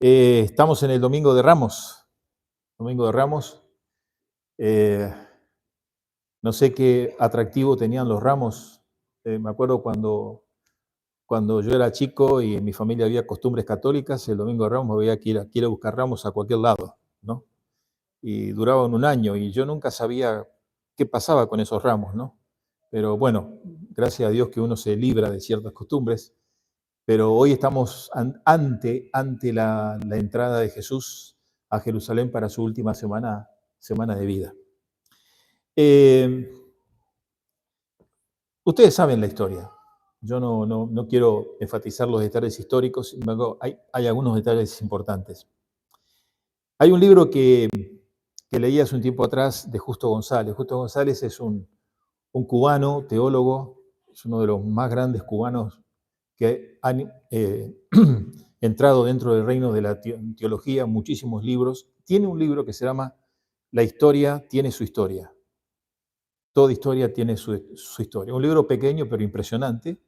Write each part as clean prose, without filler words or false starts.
Estamos en el Domingo de Ramos. Domingo de Ramos. Eh, no sé qué atractivo tenían los ramos. Me acuerdo cuando yo era chico y en mi familia había costumbres católicas, el Domingo de Ramos había que ir a buscar ramos a cualquier lado, ¿no? Y duraban un año y yo nunca sabía qué pasaba con esos ramos, ¿no? Pero bueno, gracias a Dios que uno se libra de ciertas costumbres. Pero hoy estamos ante la entrada de Jesús a Jerusalén para su última semana de vida. Ustedes saben la historia. Yo no quiero enfatizar los detalles históricos, sin embargo, hay algunos detalles importantes. Hay un libro que leí hace un tiempo atrás de Justo González. Justo González es un cubano, teólogo, es uno de los más grandes cubanos que han entrado dentro del reino de la teología, muchísimos libros. Tiene un libro que se llama La historia tiene su historia. Toda historia tiene su historia. Un libro pequeño pero impresionante,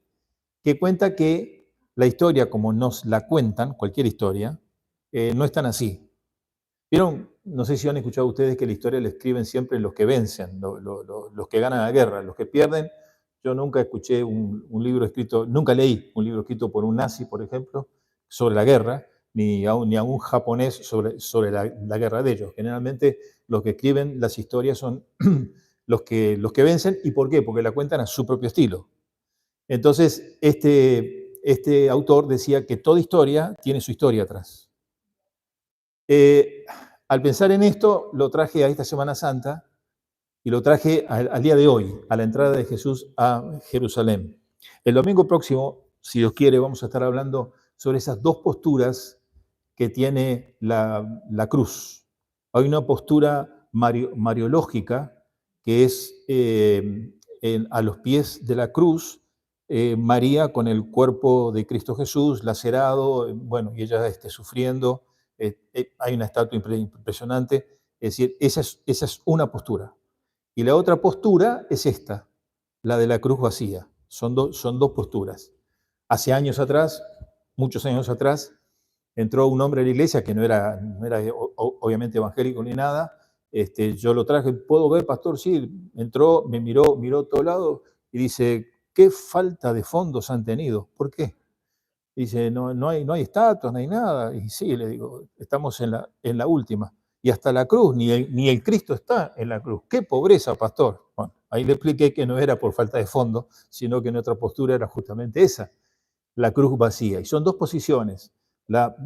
que cuenta que la historia, como nos la cuentan, cualquier historia, no es tan así. ¿Vieron? No sé si han escuchado ustedes que la historia la escriben siempre los que vencen, los que ganan la guerra, los que pierden. Yo nunca escuché un libro escrito, nunca leí un libro escrito por un nazi, por ejemplo, sobre la guerra, ni a un japonés sobre la guerra de ellos. Generalmente los que escriben las historias son los que vencen. ¿Y por qué? Porque la cuentan a su propio estilo. Entonces, este autor decía que toda historia tiene su historia atrás. Al pensar en esto, lo traje a esta Semana Santa y lo traje al día de hoy, a la entrada de Jesús a Jerusalén. El domingo próximo, si Dios quiere, vamos a estar hablando sobre esas dos posturas que tiene la cruz. Hay una postura mariológica, que es a los pies de la cruz, María con el cuerpo de Cristo Jesús lacerado, bueno, y ella sufriendo. Hay una estatua impresionante. Es decir, esa es una postura. Y la otra postura es esta, la de la cruz vacía. Son dos posturas. Hace años atrás, muchos años atrás, entró un hombre a la iglesia que no era obviamente evangélico ni nada. Yo lo traje, ¿puedo ver, pastor? Sí, entró, me miró a todo lado y dice, ¿qué falta de fondos han tenido? ¿Por qué? Dice, no hay estatuas, no hay nada. Y sí, le digo, estamos en la última. Y hasta la cruz, ni el Cristo está en la cruz. ¡Qué pobreza, pastor! Bueno, ahí le expliqué que no era por falta de fondo, sino que nuestra postura era justamente esa, la cruz vacía. Y son dos posiciones. La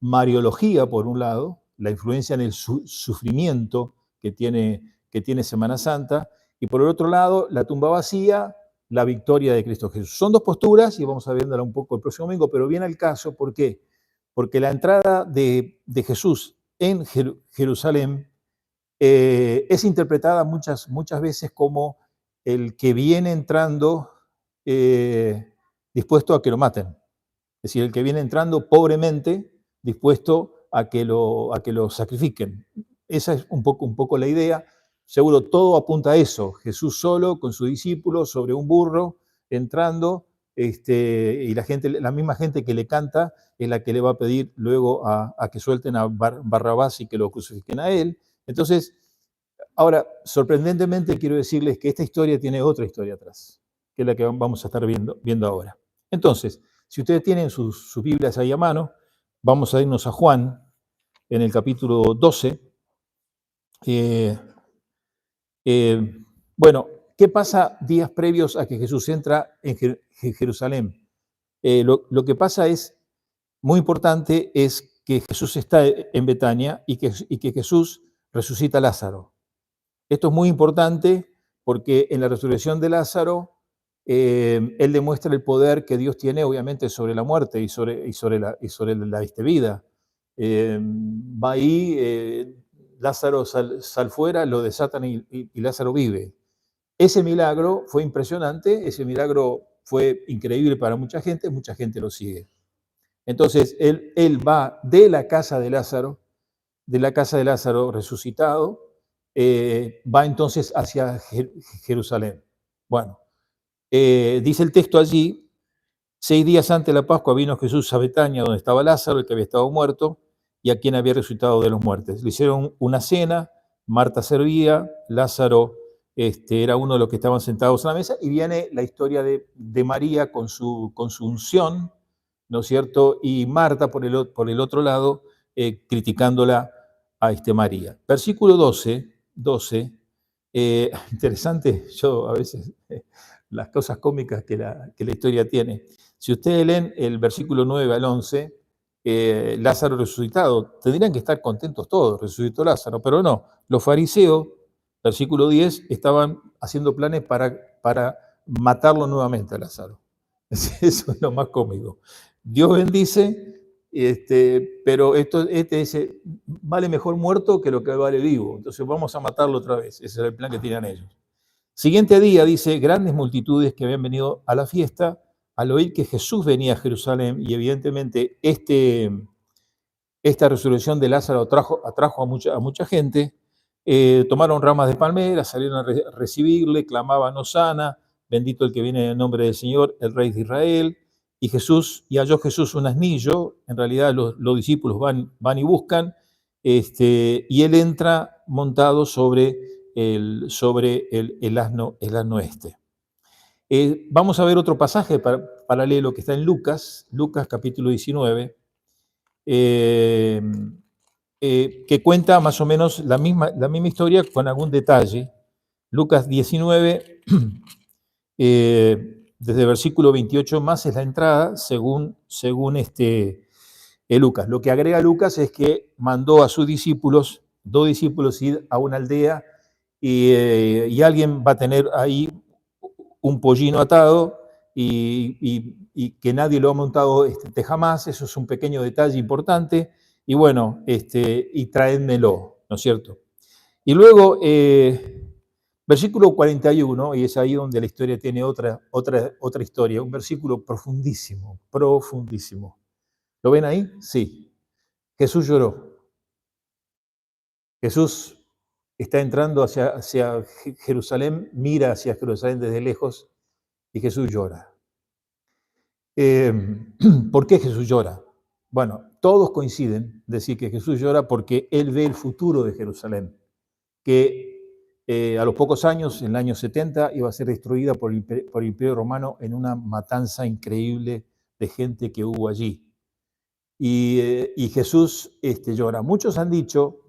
mariología, por un lado, la influencia en el sufrimiento que tiene Semana Santa, y por el otro lado, la tumba vacía, la victoria de Cristo Jesús. Son dos posturas y vamos a verla un poco el próximo domingo, pero viene al caso, ¿por qué? Porque la entrada de Jesús en Jerusalén es interpretada muchas veces como el que viene entrando dispuesto a que lo maten. Es decir, el que viene entrando pobremente dispuesto a que lo sacrifiquen. Esa es un poco la idea. Seguro todo apunta a eso. Jesús solo con sus discípulos sobre un burro entrando, y la misma gente que le canta es la que le va a pedir luego a que suelten a Barrabás y que lo crucifiquen a él. Entonces, ahora, sorprendentemente quiero decirles que esta historia tiene otra historia atrás, que es la que vamos a estar viendo ahora. Entonces, si ustedes tienen sus Biblias ahí a mano, vamos a irnos a Juan en el capítulo 12. Bueno, ¿qué pasa días previos a que Jesús entra en Jerusalén? Lo que pasa es, muy importante, es que Jesús está en Betania y que Jesús resucita a Lázaro. Esto es muy importante porque en la resurrección de Lázaro, él demuestra el poder que Dios tiene, obviamente, sobre la muerte y sobre la vida. Va ahí, Lázaro sal fuera, lo desatan y Lázaro vive. Ese milagro fue impresionante, ese milagro fue increíble para mucha gente lo sigue. Entonces, él va de la casa de Lázaro resucitado, va entonces hacia Jerusalén. Bueno, dice el texto allí, 6 días antes de la Pascua vino Jesús a Betania, donde estaba Lázaro, el que había estado muerto, y a quien había resucitado de los muertos. Le hicieron una cena, Marta servía, Lázaro era uno de los que estaban sentados a la mesa, y viene la historia de María con su unción, ¿no es cierto? Y Marta por el otro lado, criticándola a María. Versículo 12, interesante, yo a veces, las cosas cómicas que la historia tiene. Si ustedes leen el versículo 9 al 11, Lázaro resucitado, tendrían que estar contentos todos, resucitó Lázaro, pero no, los fariseos, versículo 10, estaban haciendo planes para matarlo nuevamente a Lázaro. Eso es lo más cómico. Dios bendice, pero este dice, vale mejor muerto que lo que vale vivo, entonces vamos a matarlo otra vez. Ese era el plan que tenían ellos. Siguiente día, dice, grandes multitudes que habían venido a la fiesta, al oír que Jesús venía a Jerusalén, y evidentemente esta resurrección de Lázaro atrajo a mucha gente, tomaron ramas de palmera, salieron a recibirle, clamaban Hosana, bendito el que viene en el nombre del Señor, el Rey de Israel, y halló Jesús un asnillo. En realidad los discípulos van y buscan, y él entra montado sobre el asno este. Vamos a ver otro pasaje paralelo que está en Lucas capítulo 19, que cuenta más o menos la misma historia con algún detalle. Lucas 19, desde el versículo 28 más es la entrada, según Lucas. Lo que agrega Lucas es que mandó a sus discípulos, 2 discípulos, ir a una aldea, y alguien va a tener ahí un pollino atado, y que nadie lo ha montado jamás. Eso es un pequeño detalle importante, y bueno, y traédmelo, ¿no es cierto? Y luego, versículo 41, y es ahí donde la historia tiene otra historia, un versículo profundísimo, profundísimo. ¿Lo ven ahí? Sí. Jesús lloró. Jesús está entrando hacia Jerusalén, mira hacia Jerusalén desde lejos, y Jesús llora. ¿Por qué Jesús llora? Bueno, todos coinciden en decir que Jesús llora porque él ve el futuro de Jerusalén, que a los pocos años, en el año 70, iba a ser destruida por el Imperio Romano en una matanza increíble de gente que hubo allí. Y Jesús llora. Muchos han dicho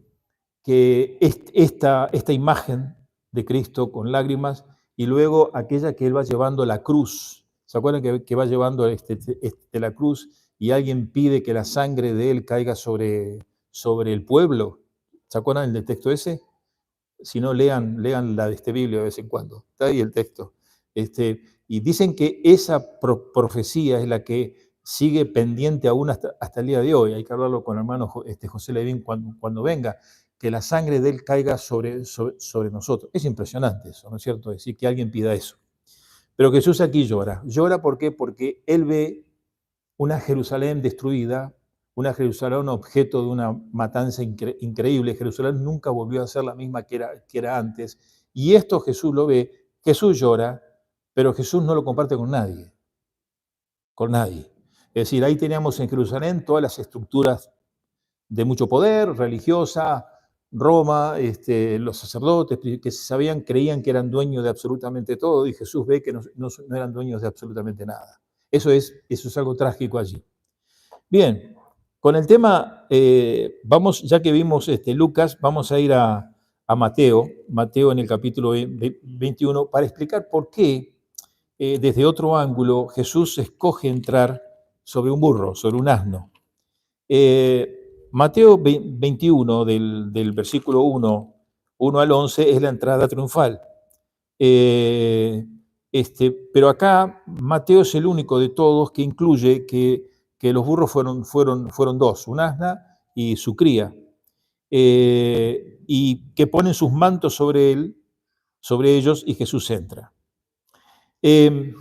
que esta imagen de Cristo con lágrimas, y luego aquella que él va llevando la cruz. ¿Se acuerdan que va llevando la cruz, y alguien pide que la sangre de él caiga sobre el pueblo? ¿Se acuerdan del texto ese? Si no, lean la de Biblia de vez en cuando. Está ahí el texto. Y dicen que esa profecía es la que sigue pendiente aún hasta el día de hoy. Hay que hablarlo con el hermano José Levín cuando venga, que la sangre de él caiga sobre nosotros. Es impresionante eso, ¿no es cierto? Decir que alguien pida eso. Pero Jesús aquí llora. ¿Llora por qué? Porque él ve una Jerusalén destruida, una Jerusalén objeto de una matanza increíble. Jerusalén nunca volvió a ser la misma que era antes. Y esto Jesús lo ve, Jesús llora, pero Jesús no lo comparte con nadie. Con nadie. Es decir, ahí teníamos en Jerusalén todas las estructuras de mucho poder, religiosa, Roma, los sacerdotes que creían que eran dueños de absolutamente todo, y Jesús ve que no eran dueños de absolutamente nada. Eso es algo trágico allí. Bien, con el tema, vamos, ya que vimos Lucas, vamos a ir a Mateo en el capítulo 21, para explicar por qué, desde otro ángulo, Jesús escoge entrar sobre un burro, sobre un asno. Mateo 21, del versículo 1 al 11, es la entrada triunfal. Pero acá Mateo es el único de todos que incluye que los burros fueron 2, un asna y su cría, y que ponen sus mantos sobre ellos, y Jesús entra. Este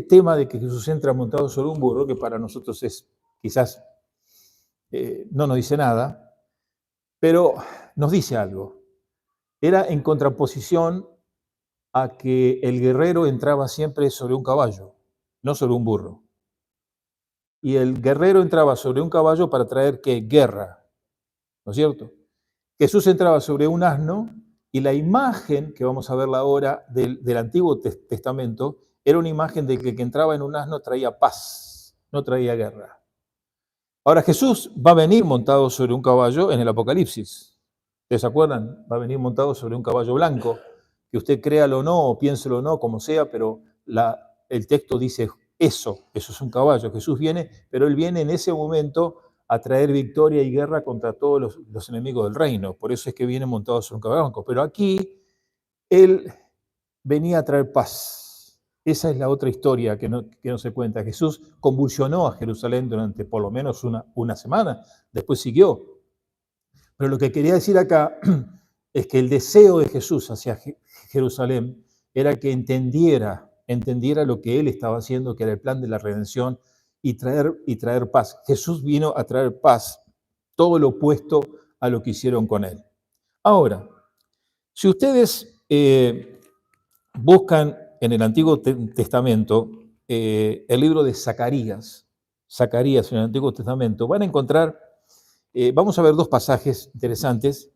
tema de que Jesús entra montado sobre un burro, que para nosotros es quizás no nos dice nada, pero nos dice algo. Era en contraposición a que el guerrero entraba siempre sobre un caballo, no sobre un burro. y el guerrero entraba sobre un caballo para traer ¿qué? Guerra, ¿no es cierto? Jesús entraba sobre un asno y la imagen que vamos a verla ahora del Antiguo Testamento era una imagen de que el que entraba en un asno traía paz, no traía guerra. Ahora Jesús va a venir montado sobre un caballo en el Apocalipsis. ¿Ustedes se acuerdan? Va a venir montado sobre un caballo blanco, que usted créalo o no, o piénselo o no, como sea, pero el texto dice eso es un caballo. Jesús viene, pero Él viene en ese momento a traer victoria y guerra contra todos los enemigos del reino. Por eso es que viene montado sobre un caballo blanco. Pero aquí Él venía a traer paz. Esa es la otra historia que no se cuenta. Jesús convulsionó a Jerusalén durante por lo menos una semana, después siguió. Pero lo que quería decir acá es que el deseo de Jesús hacia Jerusalén era que entendiera lo que Él estaba haciendo, que era el plan de la redención y traer paz. Jesús vino a traer paz, todo lo opuesto a lo que hicieron con Él. Ahora, si ustedes buscan en el Antiguo Testamento el libro de Zacarías en el Antiguo Testamento, van a encontrar, vamos a ver dos pasajes interesantes.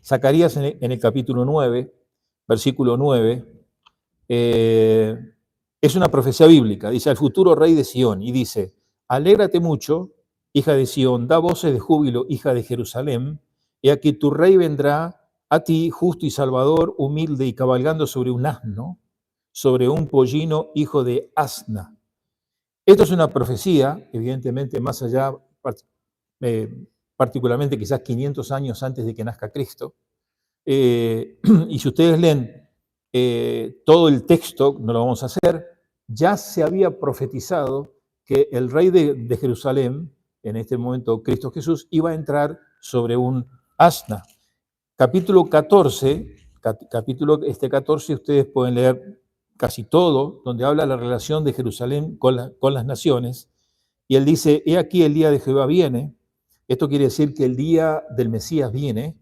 Zacarías en el capítulo 9, versículo 9, es una profecía bíblica, dice al futuro rey de Sión, y dice, alégrate mucho, hija de Sión, da voces de júbilo, hija de Jerusalén, y aquí tu rey vendrá a ti, justo y salvador, humilde y cabalgando sobre un asno, sobre un pollino, hijo de asna. Esto es una profecía, evidentemente más allá, particularmente quizás 500 años antes de que nazca Cristo. Y si ustedes leen todo el texto, no lo vamos a hacer, ya se había profetizado que el rey de Jerusalén, en este momento Cristo Jesús, iba a entrar sobre un asna. Capítulo 14, este 14, ustedes pueden leer casi todo, donde habla la relación de Jerusalén con las naciones, y él dice, he aquí el día de Jehová viene, esto quiere decir que el día del Mesías viene,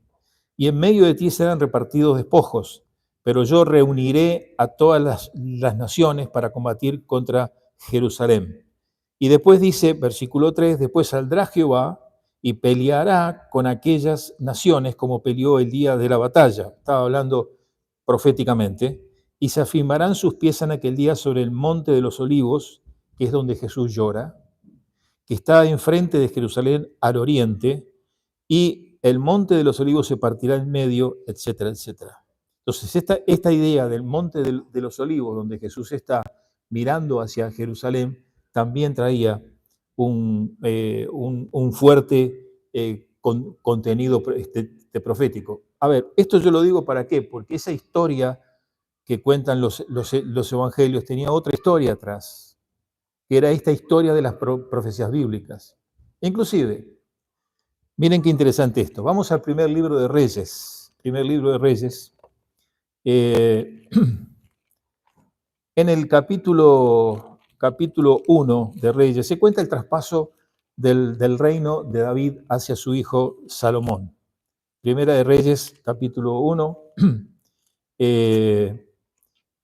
y en medio de ti serán repartidos despojos, pero yo reuniré a todas las naciones para combatir contra Jerusalén. Y después dice, versículo 3, después saldrá Jehová y peleará con aquellas naciones como peleó el día de la batalla. Estaba hablando proféticamente. Y se afirmarán sus pies en aquel día sobre el monte de los olivos, que es donde Jesús llora, que está enfrente de Jerusalén al oriente, y el monte de los olivos se partirá en medio, etcétera, etcétera. Entonces, esta idea del monte de los olivos, donde Jesús está mirando hacia Jerusalén, también traía un fuerte contenido profético. A ver, esto yo lo digo ¿para qué? Porque esa historia que cuentan los evangelios tenía otra historia atrás, que era esta historia de las profecías bíblicas. Inclusive, miren qué interesante esto. Vamos al primer libro de Reyes. Primer libro de Reyes. En el capítulo 1 de Reyes se cuenta el traspaso del reino de David hacia su hijo Salomón. Primera de Reyes, capítulo 1.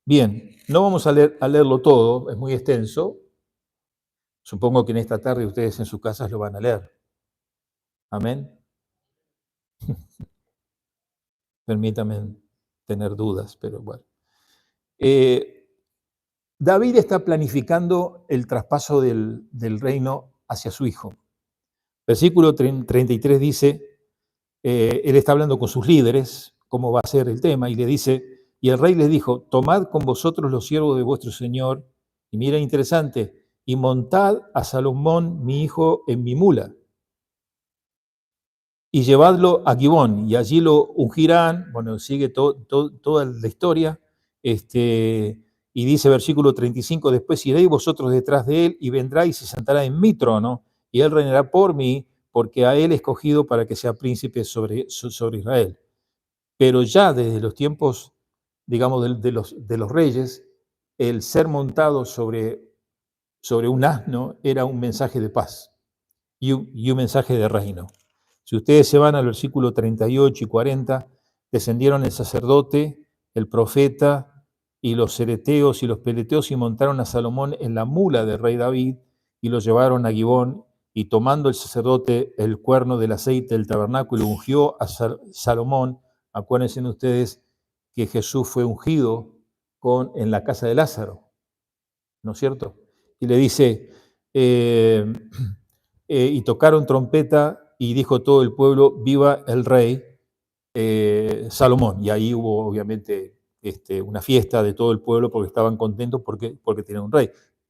Bien, no vamos a leerlo todo, es muy extenso. Supongo que en esta tarde ustedes en sus casas lo van a leer. Amén. Permítanme tener dudas, pero bueno. David está planificando el traspaso del reino hacia su hijo. Versículo 33 dice, él está hablando con sus líderes, cómo va a ser el tema, y le dice, y el rey les dijo, tomad con vosotros los siervos de vuestro señor, y mira interesante, y montad a Salomón, mi hijo, en mi mula, y llevadlo a Gibón, y allí lo ungirán, bueno, sigue toda la historia, y dice versículo 35, después iréis vosotros detrás de él, y vendrá y se sentará en mi trono, y él reinará por mí, porque a él he escogido para que sea príncipe sobre Israel. Pero ya desde los tiempos, digamos, de los reyes, el ser montado sobre un asno era un mensaje de paz y un mensaje de reino. Si ustedes se van al versículo 38 y 40, descendieron el sacerdote, el profeta y los cereteos y los peleteos y montaron a Salomón en la mula del rey David y lo llevaron a Gibón, y tomando el sacerdote el cuerno del aceite del tabernáculo, ungió a Salomón. Acuérdense ustedes que Jesús fue ungido en la casa de Lázaro, ¿no es cierto? Y le dice, y tocaron trompeta y dijo todo el pueblo, viva el rey Salomón. Y ahí hubo obviamente una fiesta de todo el pueblo porque estaban contentos porque tenían un rey.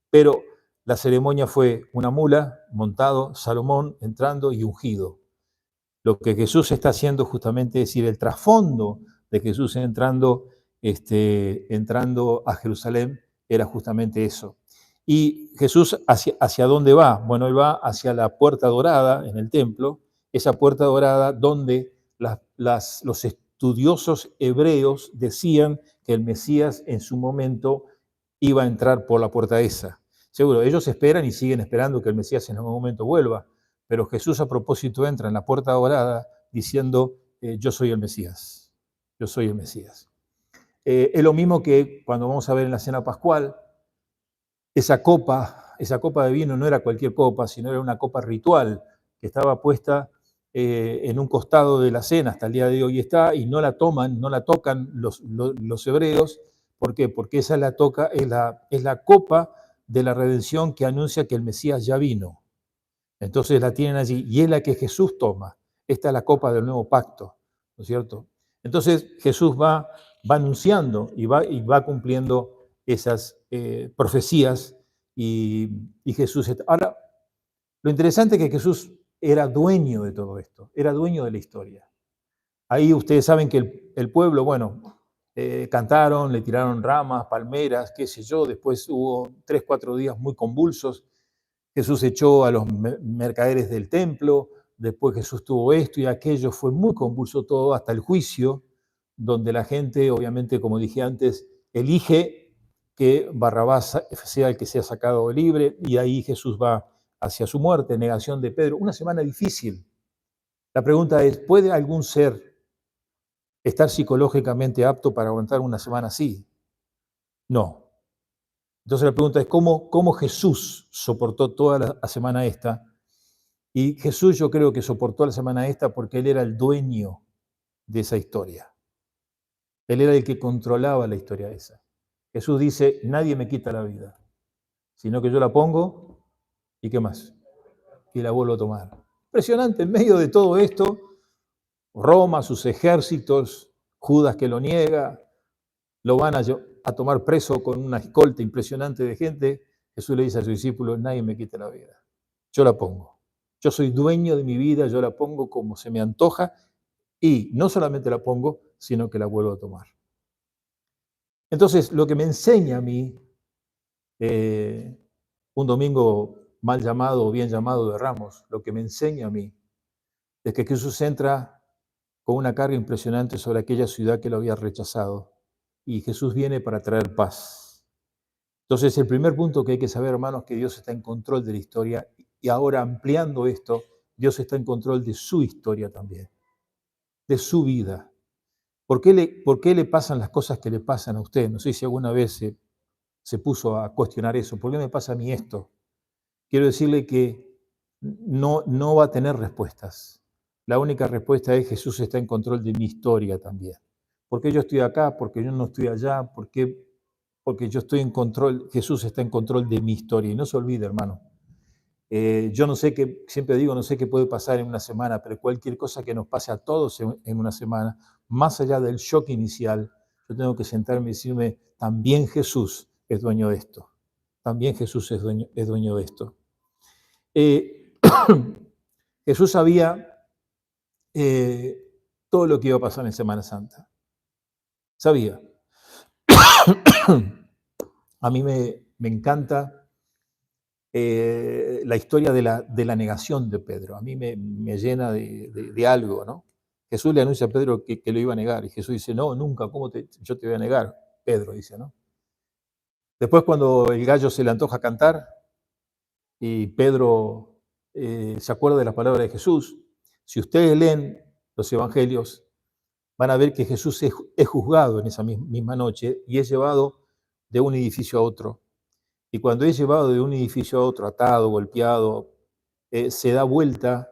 Pero la ceremonia fue una mula, montado, Salomón entrando y ungido. Lo que Jesús está haciendo justamente es decir, el trasfondo de Jesús entrando a Jerusalén era justamente eso. Y Jesús, ¿hacia dónde va? Bueno, él va hacia la puerta dorada en el templo, esa puerta dorada donde los estudiosos hebreos decían que el Mesías en su momento iba a entrar por la puerta esa. Seguro, ellos esperan y siguen esperando que el Mesías en algún momento vuelva, pero Jesús a propósito entra en la puerta dorada diciendo, yo soy el Mesías, yo soy el Mesías. Es lo mismo que cuando vamos a ver en la cena pascual, esa copa de vino no era cualquier copa, sino era una copa ritual que estaba puesta en un costado de la cena, hasta el día de hoy está, y no la tocan los hebreos. ¿Por qué? Porque esa es la copa de la redención que anuncia que el Mesías ya vino. Entonces la tienen allí, y es la que Jesús toma. Esta es la copa del nuevo pacto, ¿no es cierto? Entonces Jesús va anunciando y va cumpliendo esas profecías, y Jesús... Ahora, lo interesante es que Jesús era dueño de todo esto, era dueño de la historia. Ahí ustedes saben que el pueblo, bueno, cantaron, le tiraron ramas, palmeras, qué sé yo, después hubo 3, 4 días muy convulsos. Jesús echó a los mercaderes del templo, después Jesús tuvo esto y aquello, fue muy convulso todo hasta el juicio, donde la gente, obviamente, como dije antes, elige que Barrabás sea el que sea sacado libre, y ahí Jesús va hacia su muerte, negación de Pedro. Una semana difícil. La pregunta es, ¿puede algún ser estar psicológicamente apto para aguantar una semana así? No. Entonces la pregunta es, ¿cómo Jesús soportó toda la semana esta? Y Jesús yo creo que soportó la semana esta porque Él era el dueño de esa historia. Él era el que controlaba la historia esa. Jesús dice, nadie me quita la vida, sino que yo la pongo, ¿y qué más? Y la vuelvo a tomar. Impresionante, en medio de todo esto, Roma, sus ejércitos, Judas que lo niega, lo van a tomar preso con una escolta impresionante de gente. Jesús le dice a sus discípulos, nadie me quita la vida, yo la pongo. Yo soy dueño de mi vida, yo la pongo como se me antoja, y no solamente la pongo, sino que la vuelvo a tomar. Entonces, lo que me enseña a mí, un domingo mal llamado o bien llamado de Ramos, lo que me enseña a mí es que Jesús entra con una carga impresionante sobre aquella ciudad que lo había rechazado, y Jesús viene para traer paz. Entonces, el primer punto que hay que saber, hermanos, es que Dios está en control de la historia, y ahora ampliando esto, Dios está en control de su historia también, de su vida. ¿Por qué le pasan las cosas que le pasan a usted? No sé si alguna vez se puso a cuestionar eso. ¿Por qué me pasa a mí esto? Quiero decirle que no va a tener respuestas. La única respuesta es Jesús está en control de mi historia también. ¿Por qué yo estoy acá? ¿Por qué yo no estoy allá? Porque yo estoy en control, Jesús está en control de mi historia. Y no se olvide, hermano. Yo no sé qué, siempre digo, no sé qué puede pasar en una semana, pero cualquier cosa que nos pase a todos en una semana, más allá del shock inicial, yo tengo que sentarme y decirme, también Jesús es dueño de esto. También Jesús es dueño de esto. Jesús sabía todo lo que iba a pasar en Semana Santa. Sabía. A mí me encanta la historia de la negación de Pedro. A mí me llena de algo, ¿no? Jesús le anuncia a Pedro que lo iba a negar, y Jesús dice, no, nunca, yo te voy a negar? Pedro dice, ¿no? Después, cuando el gallo se le antoja cantar y Pedro se acuerda de las palabras de Jesús, si ustedes leen los evangelios, van a ver que Jesús es juzgado en esa misma noche y es llevado de un edificio a otro. Y cuando es llevado de un edificio a otro, atado, golpeado, se da vuelta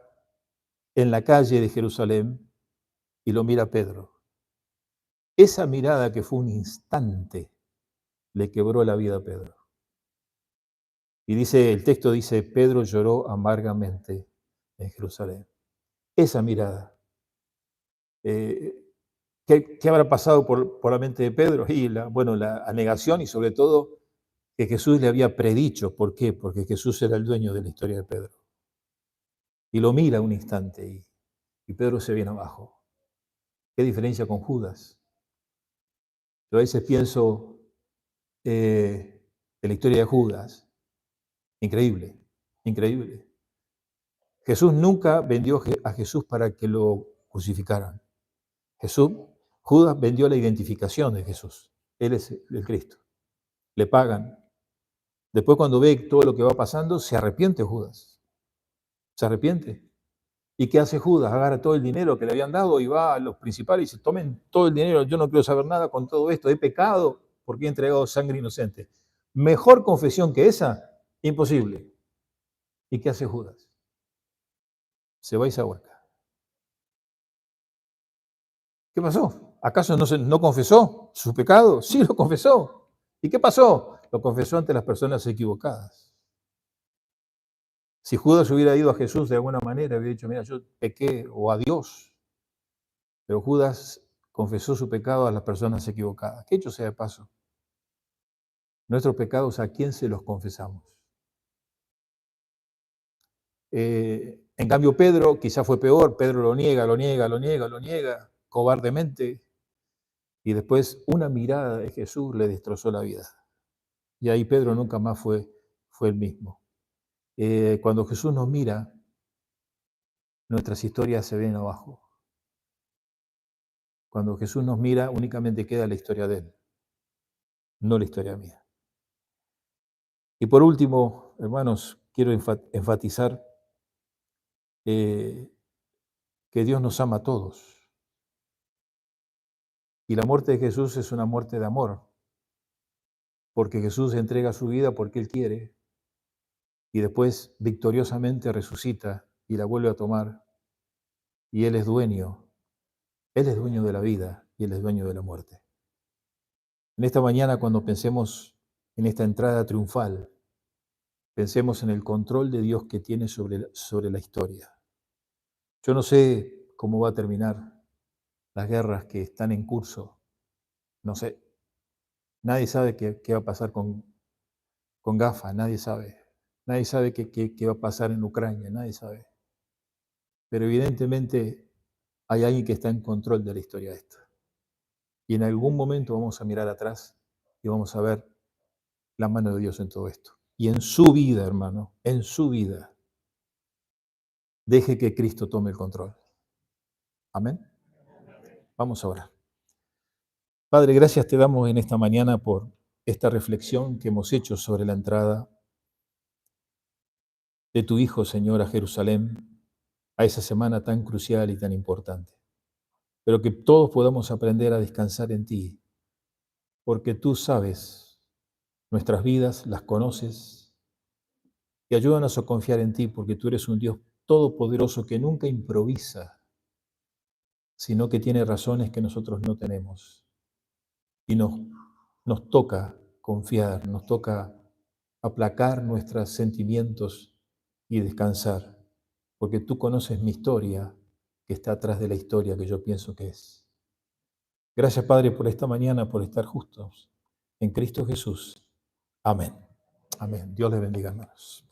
en la calle de Jerusalén y lo mira Pedro. Esa mirada que fue un instante le quebró la vida a Pedro. Y dice, el texto dice, Pedro lloró amargamente en Jerusalén. Esa mirada. Eh, ¿Qué habrá pasado por la mente de Pedro? Y la negación y sobre todo que Jesús le había predicho. ¿Por qué? Porque Jesús era el dueño de la historia de Pedro. Y lo mira un instante y Pedro se viene abajo. ¿Qué diferencia con Judas? Yo a veces pienso en la historia de Judas. Increíble, increíble. Jesús nunca vendió a Jesús para que lo crucificaran. Judas vendió la identificación de Jesús. Él es el Cristo. Le pagan. Después cuando ve todo lo que va pasando, se arrepiente Judas. Se arrepiente. ¿Y qué hace Judas? Agarra todo el dinero que le habían dado y va a los principales y dice, tomen todo el dinero, yo no quiero saber nada con todo esto, he pecado porque he entregado sangre inocente. Mejor confesión que esa, imposible. ¿Y qué hace Judas? Se va y se ahorca. ¿Qué pasó? ¿Acaso no confesó su pecado? Sí, lo confesó. ¿Y qué pasó? Lo confesó ante las personas equivocadas. Si Judas hubiera ido a Jesús de alguna manera, hubiera dicho, mira, yo pequé, o a Dios. Pero Judas confesó su pecado a las personas equivocadas. Que hecho sea de paso, nuestros pecados, ¿a quién se los confesamos? En cambio, Pedro quizá fue peor. Pedro lo niega, cobardemente. Y después una mirada de Jesús le destrozó la vida. Y ahí Pedro nunca más fue el mismo. Cuando Jesús nos mira, nuestras historias se ven abajo. Cuando Jesús nos mira, únicamente queda la historia de Él, no la historia mía. Y por último, hermanos, quiero enfatizar que Dios nos ama a todos. Y la muerte de Jesús es una muerte de amor, porque Jesús entrega su vida porque Él quiere y después victoriosamente resucita y la vuelve a tomar. Y Él es dueño de la vida y Él es dueño de la muerte. En esta mañana, cuando pensemos en esta entrada triunfal, pensemos en el control de Dios que tiene sobre la historia. Yo no sé cómo va a terminar las guerras que están en curso, no sé. Nadie sabe qué va a pasar con Gaza, nadie sabe. Nadie sabe qué va a pasar en Ucrania, nadie sabe. Pero evidentemente hay alguien que está en control de la historia esta. Y en algún momento vamos a mirar atrás y vamos a ver la mano de Dios en todo esto. Y en su vida, hermano, en su vida, deje que Cristo tome el control. Amén. Vamos a orar. Padre, gracias te damos en esta mañana por esta reflexión que hemos hecho sobre la entrada de tu Hijo, Señor, a Jerusalén, a esa semana tan crucial y tan importante. Pero que todos podamos aprender a descansar en ti, porque tú sabes nuestras vidas, las conoces, y ayúdanos a confiar en ti, porque tú eres un Dios todopoderoso que nunca improvisa, sino que tiene razones que nosotros no tenemos. Y nos toca confiar, nos toca aplacar nuestros sentimientos y descansar, porque tú conoces mi historia que está atrás de la historia que yo pienso que es. Gracias, Padre, por esta mañana, por estar justos en Cristo Jesús. Amén. Amén. Dios les bendiga, hermanos.